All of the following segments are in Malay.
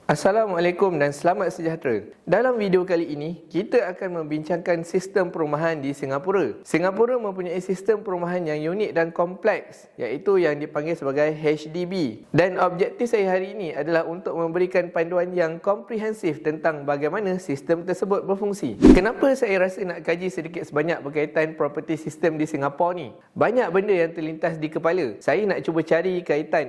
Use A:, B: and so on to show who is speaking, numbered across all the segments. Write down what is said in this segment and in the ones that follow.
A: Assalamualaikum dan selamat sejahtera. Dalam video kali ini, kita akan membincangkan sistem perumahan di Singapura. Singapura mempunyai sistem perumahan yang unik dan kompleks, iaitu yang dipanggil sebagai HDB. Dan objektif saya hari ini adalah untuk memberikan panduan yang komprehensif tentang bagaimana sistem tersebut berfungsi. Kenapa saya rasa nak kaji sedikit sebanyak berkaitan property sistem di Singapura ni? Banyak benda yang terlintas di kepala. Saya nak cuba cari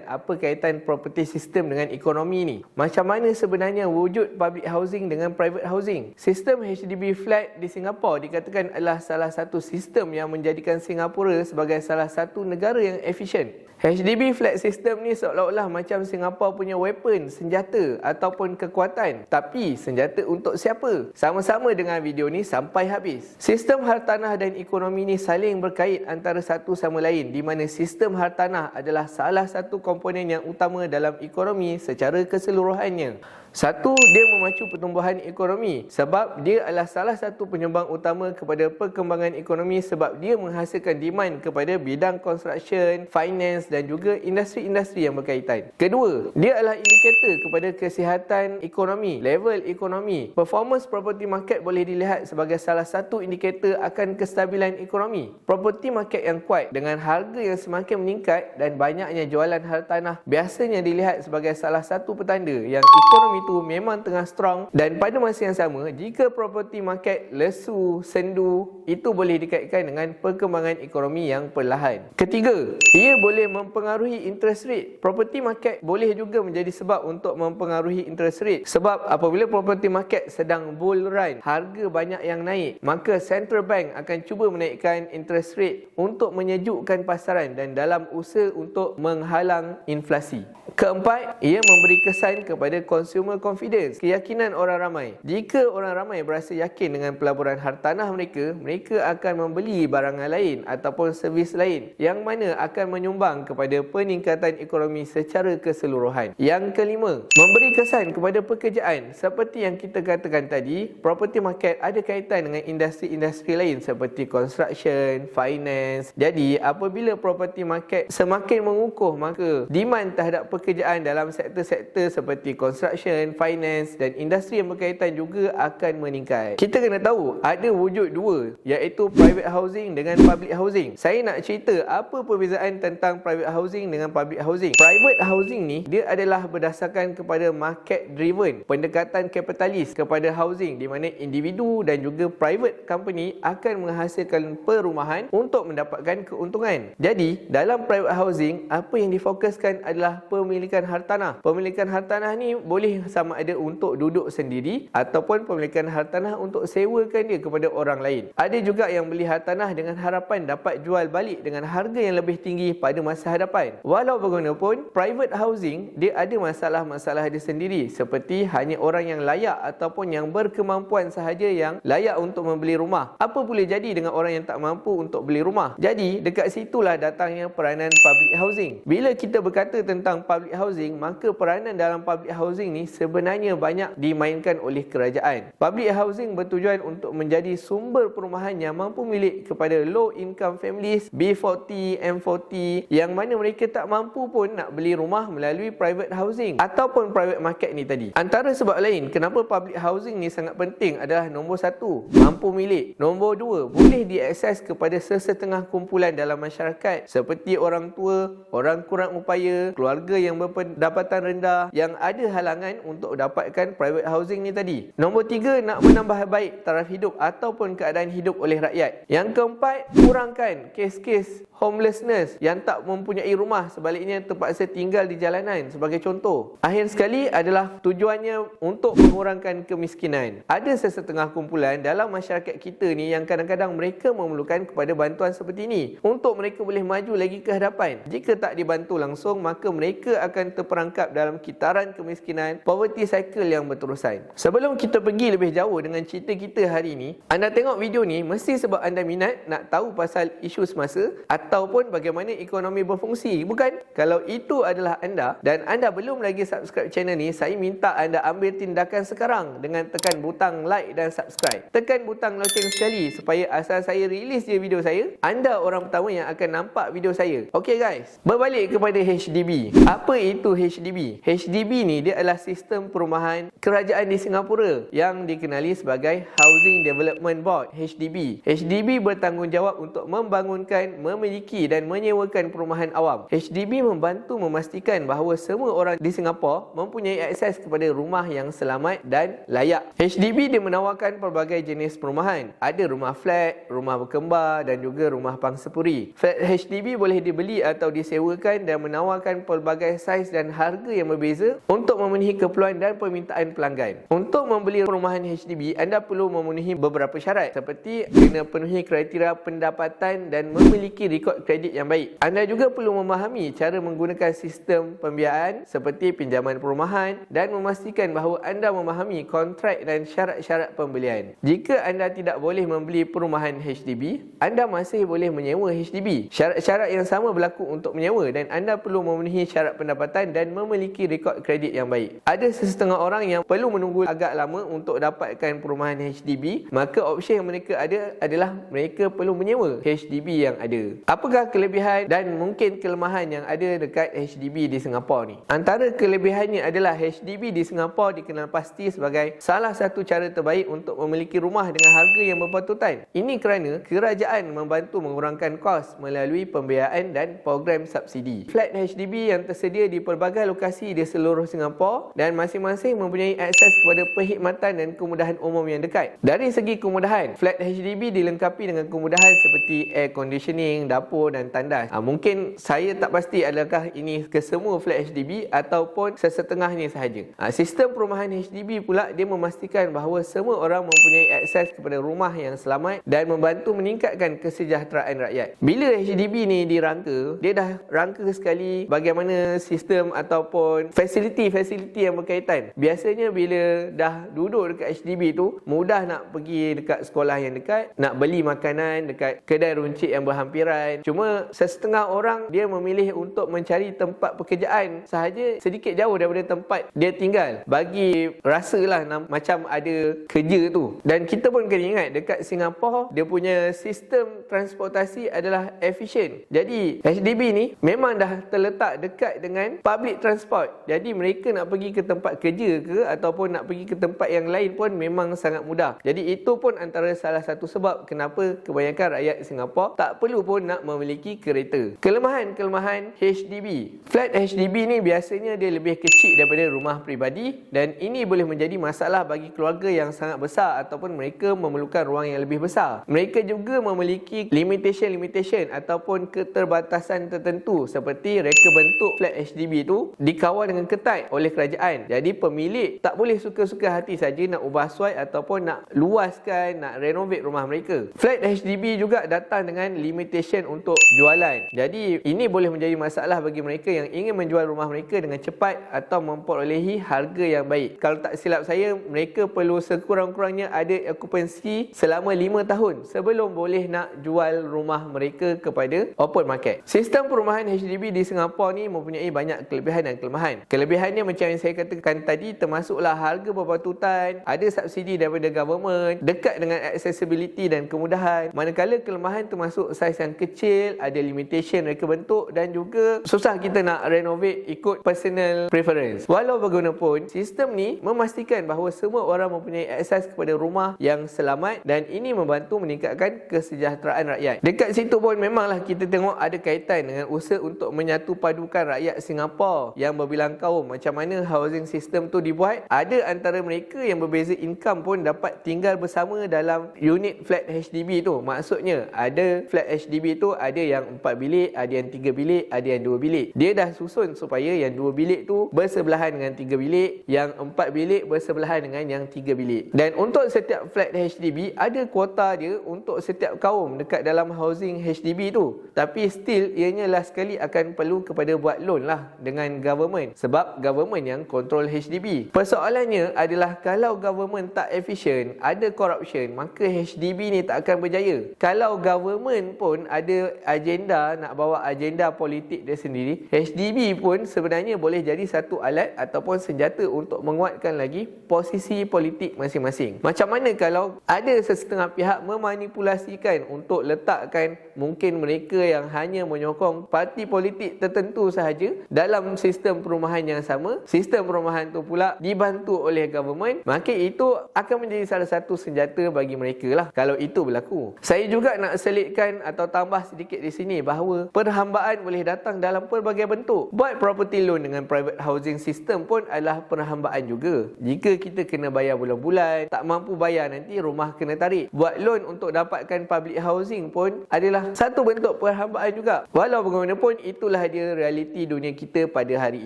A: apa kaitan property sistem dengan ekonomi ni. Macam mana sebenarnya wujud public housing dengan private housing? Sistem HDB flat di Singapura dikatakan adalah salah satu sistem yang menjadikan Singapura sebagai salah satu negara yang efisien. HDB flat system ni seolah-olah macam Singapura punya weapon, senjata ataupun kekuatan. Tapi senjata untuk siapa? Sama-sama dengan video ni sampai habis. Sistem hartanah dan ekonomi ni saling berkait antara satu sama lain, di mana sistem hartanah adalah salah satu komponen yang utama dalam ekonomi secara keseluruhannya. Satu, dia memacu pertumbuhan ekonomi sebab dia adalah salah satu penyumbang utama kepada perkembangan ekonomi sebab dia menghasilkan demand kepada bidang construction, finance dan juga industri-industri yang berkaitan. Kedua, dia adalah indikator kepada kesihatan ekonomi, level ekonomi. Performance property market boleh dilihat sebagai salah satu indikator akan kestabilan ekonomi. Property market yang kuat dengan harga yang semakin meningkat dan banyaknya jualan hartanah biasanya dilihat sebagai salah satu petanda yang ekonomi itu memang tengah strong. Dan pada masa yang sama, jika property market lesu, sendu, itu boleh dikaitkan dengan perkembangan ekonomi yang perlahan. Ketiga, ia boleh mempengaruhi interest rate. Property market boleh juga menjadi sebab untuk mempengaruhi interest rate. Sebab apabila property market sedang bull run, harga banyak yang naik, maka central bank akan cuba menaikkan interest rate untuk menyejukkan pasaran dan dalam usaha untuk menghalang inflasi. Keempat, ia memberi kesan kepada consumer confidence, keyakinan orang ramai. Jika orang ramai berasa yakin dengan pelaburan hartanah mereka, mereka akan membeli barangan lain ataupun servis lain yang mana akan menyumbang kepada peningkatan ekonomi secara keseluruhan. Yang kelima, memberi kesan kepada pekerjaan. Seperti yang kita katakan tadi, property market ada kaitan dengan industri-industri lain seperti construction, finance. Jadi, apabila property market semakin mengukuh, maka demand terhadap pekerjaan dalam sektor-sektor seperti construction, finance dan industri yang berkaitan juga akan meningkat. Kita kena tahu ada wujud dua, iaitu private housing dengan public housing. Saya nak cerita apa perbezaan tentang private housing dengan public housing. Private housing ni dia adalah berdasarkan kepada market driven, pendekatan kapitalis kepada housing, di mana individu dan juga private company akan menghasilkan perumahan untuk mendapatkan keuntungan. Jadi dalam private housing, apa yang difokuskan adalah pemilikan hartanah. Pemilikan hartanah ni boleh sama ada untuk duduk sendiri ataupun pemilikan hartanah untuk sewakan dia kepada orang lain. Ada juga yang beli hartanah dengan harapan dapat jual balik dengan harga yang lebih tinggi pada masa hadapan. Walau bagaimanapun, private housing dia ada masalah-masalah dia sendiri, seperti hanya orang yang layak ataupun yang berkemampuan sahaja yang layak untuk membeli rumah. Apa boleh jadi dengan orang yang tak mampu untuk beli rumah? Jadi dekat situlah datangnya peranan public housing. Bila kita berkata tentang public housing, maka peranan dalam public housing ni sebenarnya banyak dimainkan oleh kerajaan. Public housing bertujuan untuk menjadi sumber perumahan yang mampu milik kepada low income families, B40, M40 yang mana mereka tak mampu pun nak beli rumah melalui private housing ataupun private market ni tadi. Antara sebab lain kenapa public housing ni sangat penting adalah nombor satu, mampu milik. Nombor dua, boleh diakses kepada sesetengah kumpulan dalam masyarakat seperti orang tua, orang kurang upaya, keluarga yang berpendapatan rendah yang ada halangan untuk dapatkan private housing ni tadi. Nombor tiga, nak menambah baik taraf hidup ataupun keadaan hidup oleh rakyat. Yang keempat, kurangkan kes-kes homelessness yang tak mempunyai rumah, sebaliknya terpaksa tinggal di jalanan sebagai contoh. Akhir sekali adalah tujuannya untuk mengurangkan kemiskinan. Ada sesetengah kumpulan dalam masyarakat kita ni yang kadang-kadang mereka memerlukan kepada bantuan seperti ini untuk mereka boleh maju lagi ke hadapan. Jika tak dibantu langsung, maka mereka akan terperangkap dalam kitaran kemiskinan, poverty cycle yang berterusan. Sebelum kita pergi lebih jauh dengan cerita kita hari ini, anda tengok video ni mesti sebab anda minat nak tahu pasal isu semasa ataupun bagaimana ekonomi berfungsi, bukan? Kalau itu adalah anda dan anda belum lagi subscribe channel ni, saya minta anda ambil tindakan sekarang dengan tekan butang like dan subscribe. Tekan butang loceng sekali supaya asal saya release je video saya, anda orang pertama yang akan nampak video saya. Okey guys, berbalik kepada HDB. Apa Apa itu HDB? HDB ni dia adalah sistem perumahan kerajaan di Singapura yang dikenali sebagai Housing Development Board, HDB. HDB bertanggungjawab untuk membangunkan, memiliki dan menyewakan perumahan awam. HDB membantu memastikan bahawa semua orang di Singapura mempunyai akses kepada rumah yang selamat dan layak. HDB dia menawarkan pelbagai jenis perumahan. Ada rumah flat, rumah berkembar dan juga rumah pangsapuri. Flat HDB boleh dibeli atau disewakan dan menawarkan pelbagai saiz dan harga yang berbeza untuk memenuhi keperluan dan permintaan pelanggan. Untuk membeli perumahan HDB, anda perlu memenuhi beberapa syarat seperti kena penuhi kriteria pendapatan dan memiliki rekod kredit yang baik. Anda juga perlu memahami cara menggunakan sistem pembiayaan seperti pinjaman perumahan dan memastikan bahawa anda memahami kontrak dan syarat-syarat pembelian. Jika anda tidak boleh membeli perumahan HDB, anda masih boleh menyewa HDB. Syarat-syarat yang sama berlaku untuk menyewa dan anda perlu memenuhi syarat pendapatan dan memiliki rekod kredit yang baik. Ada sesetengah orang yang perlu menunggu agak lama untuk dapatkan perumahan HDB, maka opsi yang mereka ada adalah mereka perlu menyewa HDB yang ada. Apakah kelebihan dan mungkin kelemahan yang ada dekat HDB di Singapura ni? Antara kelebihannya adalah HDB di Singapura dikenal pasti sebagai salah satu cara terbaik untuk memiliki rumah dengan harga yang berpatutan. Ini kerana kerajaan membantu mengurangkan kos melalui pembiayaan dan program subsidi. Flat HDB yang tersedia di pelbagai lokasi di seluruh Singapura dan masing-masing mempunyai akses kepada perkhidmatan dan kemudahan umum yang dekat. Dari segi kemudahan, flat HDB dilengkapi dengan kemudahan seperti air conditioning, dapur dan tandas. Mungkin saya tak pasti adakah ini kesemua flat HDB ataupun sesetengahnya sahaja. Sistem perumahan HDB pula dia memastikan bahawa semua orang mempunyai akses kepada rumah yang selamat dan membantu meningkatkan kesejahteraan rakyat. Bila HDB ni dirangka, dia dah rangka sekali bagaimana sistem ataupun fasiliti-fasiliti yang berkaitan. Biasanya bila dah duduk dekat HDB tu, mudah nak pergi dekat sekolah yang dekat, nak beli makanan dekat kedai runcit yang berhampiran. Cuma sesetengah orang dia memilih untuk mencari tempat pekerjaan sahaja sedikit jauh daripada tempat dia tinggal, bagi rasalah macam ada kerja tu. Dan kita pun kena ingat dekat Singapura dia punya sistem transportasi adalah efisien. Jadi HDB ni memang dah terletak dekat dengan public transport. Jadi mereka nak pergi ke tempat kerja ke ataupun nak pergi ke tempat yang lain pun memang sangat mudah. Jadi itu pun antara salah satu sebab kenapa kebanyakan rakyat Singapura tak perlu pun nak memiliki kereta. Kelemahan HDB. Flat HDB ni biasanya dia lebih kecil daripada rumah peribadi dan ini boleh menjadi masalah bagi keluarga yang sangat besar ataupun mereka memerlukan ruang yang lebih besar. Mereka juga memiliki limitation ataupun keterbatasan tertentu seperti reka bentuk flat HDB tu dikawal dengan ketat oleh kerajaan. Jadi pemilik tak boleh suka-suka hati saja nak ubah suai ataupun nak luaskan, nak renovate rumah mereka. Flat HDB juga datang dengan limitation untuk jualan. Jadi ini boleh menjadi masalah bagi mereka yang ingin menjual rumah mereka dengan cepat atau memperolehi harga yang baik. Kalau tak silap saya, mereka perlu sekurang-kurangnya ada okupansi selama 5 tahun sebelum boleh nak jual rumah mereka kepada open market. Sistem perumahan HDB di Singapura ni mempunyai banyak kelebihan dan kelemahan. Kelebihannya macam yang saya katakan tadi, termasuklah harga berpatutan, ada subsidi daripada government, dekat dengan accessibility dan kemudahan. Manakala kelemahan termasuk saiz yang kecil, ada limitation reka bentuk dan juga susah kita nak renovate ikut personal preference. Walau bagaimanapun, sistem ni memastikan bahawa semua orang mempunyai akses kepada rumah yang selamat dan ini membantu meningkatkan kesejahteraan rakyat. Dekat situ pun memanglah kita tengok ada kaitan dengan usaha untuk menyatu padukan rakyat Singapura yang berbilang kaum. Macam mana housing system tu dibuat, ada antara mereka yang berbeza income pun dapat tinggal bersama dalam unit flat HDB tu. Maksudnya ada flat HDB tu ada yang 4 bilik, ada yang 3 bilik, ada yang 2 bilik. Dia dah susun supaya yang 2 bilik tu bersebelahan dengan 3 bilik, yang 4 bilik bersebelahan dengan yang 3 bilik. Dan untuk setiap flat HDB ada kuota dia untuk setiap kaum dekat dalam housing HDB tu. Tapi still ianya last sekali akan perlu kepada buat loan lah dengan government sebab government yang kontrol HDB. Persoalannya adalah kalau government tak efisien, ada corruption, maka HDB ni tak akan berjaya. Kalau government pun ada agenda, nak bawa agenda politik dia sendiri, HDB pun sebenarnya boleh jadi satu alat ataupun senjata untuk menguatkan lagi posisi politik masing-masing. Macam mana kalau ada sesetengah pihak memanipulasikan untuk letakkan mungkin mereka yang hanya menyokong parti politik tertentu sahaja dalam sistem perumahan yang sama, sistem perumahan tu pula dibantu oleh government, maka itu akan menjadi salah satu senjata bagi mereka lah kalau itu berlaku. Saya juga nak selitkan atau tambah sedikit di sini bahawa perhambaan boleh datang dalam pelbagai bentuk. Buat property loan dengan private housing system pun adalah perhambaan juga. Jika kita kena bayar bulan-bulan, tak mampu bayar, nanti rumah kena tarik. Buat loan untuk dapatkan public housing pun adalah satu bentuk perhambaan juga. Walau bagaimanapun, itulah dia realiti dunia kita pada hari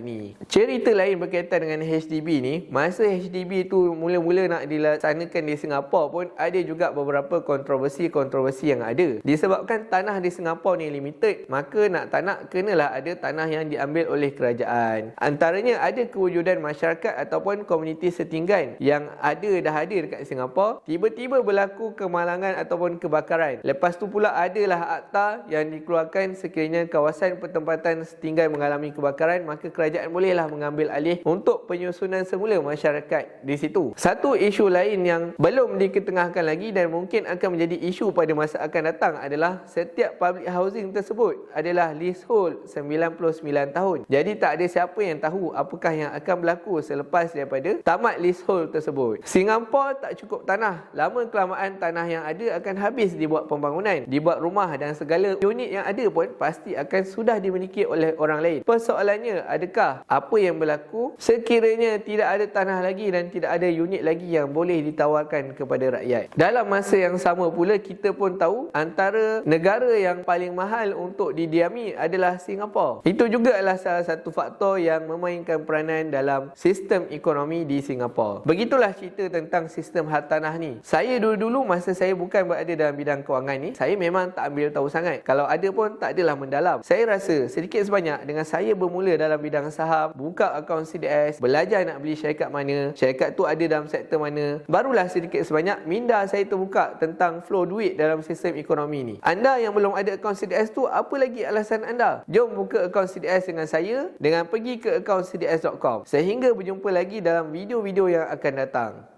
A: ini. Cerita lain berkaitan dengan HDB ni, masa HDB tu mula-mula nak dilaksanakan di Singapura pun ada juga beberapa kontroversi yang ada. Disebabkan tanah di Singapura ni limited, maka tak nak kenalah ada tanah yang diambil oleh kerajaan. Antaranya ada kewujudan masyarakat ataupun komuniti setinggan yang dah ada dekat Singapura, tiba-tiba berlaku kemalangan ataupun kebakaran. Lepas tu pula adalah akta yang dikeluarkan sekiranya kawasan pertempatan setinggan mengalami kebakaran, maka kerajaan bolehlah mengambil alih untuk penyusunan semula masyarakat di situ. Satu isu lain yang belum diketengahkan lagi dan mungkin akan menjadi isu pada masa akan datang adalah setiap public housing tersebut adalah leasehold 99 tahun. Jadi tak ada siapa yang tahu apakah yang akan berlaku selepas daripada tamat leasehold tersebut. Singapura tak cukup tanah. Lama kelamaan tanah yang ada akan habis dibuat pembangunan, dibuat rumah, dan segala unit yang ada pun pasti akan sudah dimiliki oleh orang lain. Persoalannya, adakah apa yang berlaku sekiranya tidak ada tanah lagi dan tidak ada unit lagi yang boleh ditawarkan kepada rakyat? Dalam masa yang sama pula, kita pun tahu antara negara yang paling mahal untuk didiami adalah Singapura. Itu juga adalah salah satu faktor yang memainkan peranan dalam sistem ekonomi di Singapura. Begitulah cerita tentang sistem hartanah ni. Saya dulu-dulu masa saya bukan berada dalam bidang kewangan ni, saya memang tak ambil tahu sangat. Kalau ada pun tak adalah mendalam. Saya rasa sedikit sebanyak dengan saya bermula dalam bidang saham, buka akaun CDS, belajar nak beli syarikat mana, syarikat tu ada dalam sektor mana, barulah sedikit sebanyak minda saya terbuka tentang flow duit dalam sistem ekonomi ni. Anda yang belum ada akaun CDS tu, apa lagi alasan anda? Jom buka akaun CDS dengan saya dengan pergi ke akaun cds.com. Sehingga berjumpa lagi dalam video-video yang akan datang.